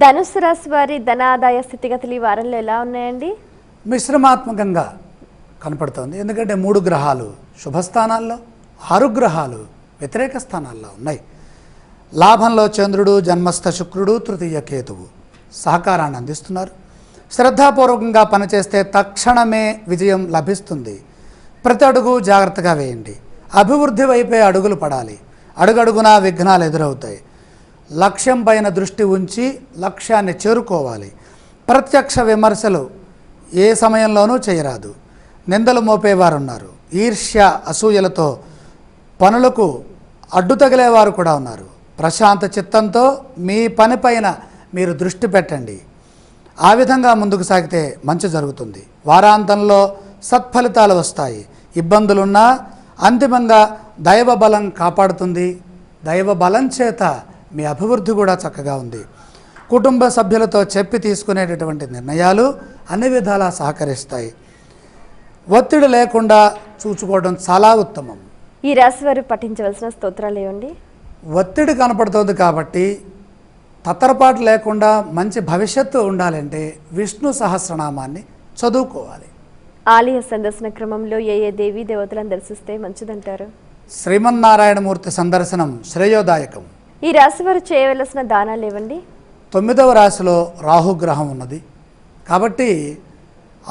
ధనుసు రాశి వారి ధనాదాయ స్థితిగతులు ఈ వారంలో ఎలా ఉన్నాయండి? మిశ్రమాత్మకంగా కనపడుతోంది. ఎందుకంటే 3 గ్రహాలు శుభస్థానాల్లో, 6 గ్రహాలు వ్యతిరేక స్థానాల్లో ఉన్నాయి. లాభంలో చంద్రుడు, జన్మస్థ శుక్రుడు, తృతీయ కేతువు సహకారాన్ని అందిస్తున్నారు. శ్రద్ధాపూర్వకంగా పనిచేస్తే తక్షణమే విజయం లభిస్తుంది. ప్రతి అడుగు జాగ్రత్తగా వేయండి. అభివృద్ధి వైపే అడుగులు పడాలి. అడుగడుగునా విఘ్నాలు ఎదురవుతాయి. లక్ష్యం పైన దృష్టి ఉంచి లక్ష్యాన్ని చేరుకోవాలి. ప్రత్యక్ష విమర్శలు ఏ సమయంలోనూ చేయరాదు. నిందలు మోపేవారు ఉన్నారు. ఈర్ష్య అసూయలతో పనులకు అడ్డు తగిలేవారు కూడా ఉన్నారు. ప్రశాంత చిత్తంతో మీ పనిపైన మీరు దృష్టి పెట్టండి. ఆ విధంగా ముందుకు సాగితే మంచి జరుగుతుంది. వారాంతంలో సత్ఫలితాలు వస్తాయి. ఇబ్బందులున్నా అంతిమంగా దైవ బలం కాపాడుతుంది. దైవ బలం చేత మీ అభివృద్ధి కూడా చక్కగా ఉంది. కుటుంబ సభ్యులతో చెప్పి తీసుకునేటటువంటి నిర్ణయాలు అన్ని విధాలా సహకరిస్తాయి. ఒత్తిడి లేకుండా చూసుకోవడం చాలా ఉత్తమం. ఈ రాశి వారు పఠించవలసిన స్తోత్రాలు ఏమండి? ఒత్తిడి కనపడుతుంది కాబట్టి తత్తరపాటు లేకుండా మంచి భవిష్యత్తు ఉండాలంటే విష్ణు సహస్రనామాన్ని చదువుకోవాలి. ఆలయ సందర్శన క్రమంలో ఏ దేవీ దేవతలను దర్శిస్తే మంచిదంటారు? శ్రీమన్నారాయణమూర్తి సందర్శనం శ్రేయోదాయకం. ఈ రాశి వారు చేయవలసిన దానాలు ఏవండి? 9వ రాశిలో రాహుగ్రహం ఉన్నది కాబట్టి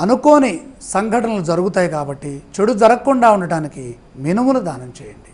అనుకోని సంఘటనలు జరుగుతాయి. కాబట్టి చెడు జరగకుండా ఉండటానికి మినుములు దానం చేయండి.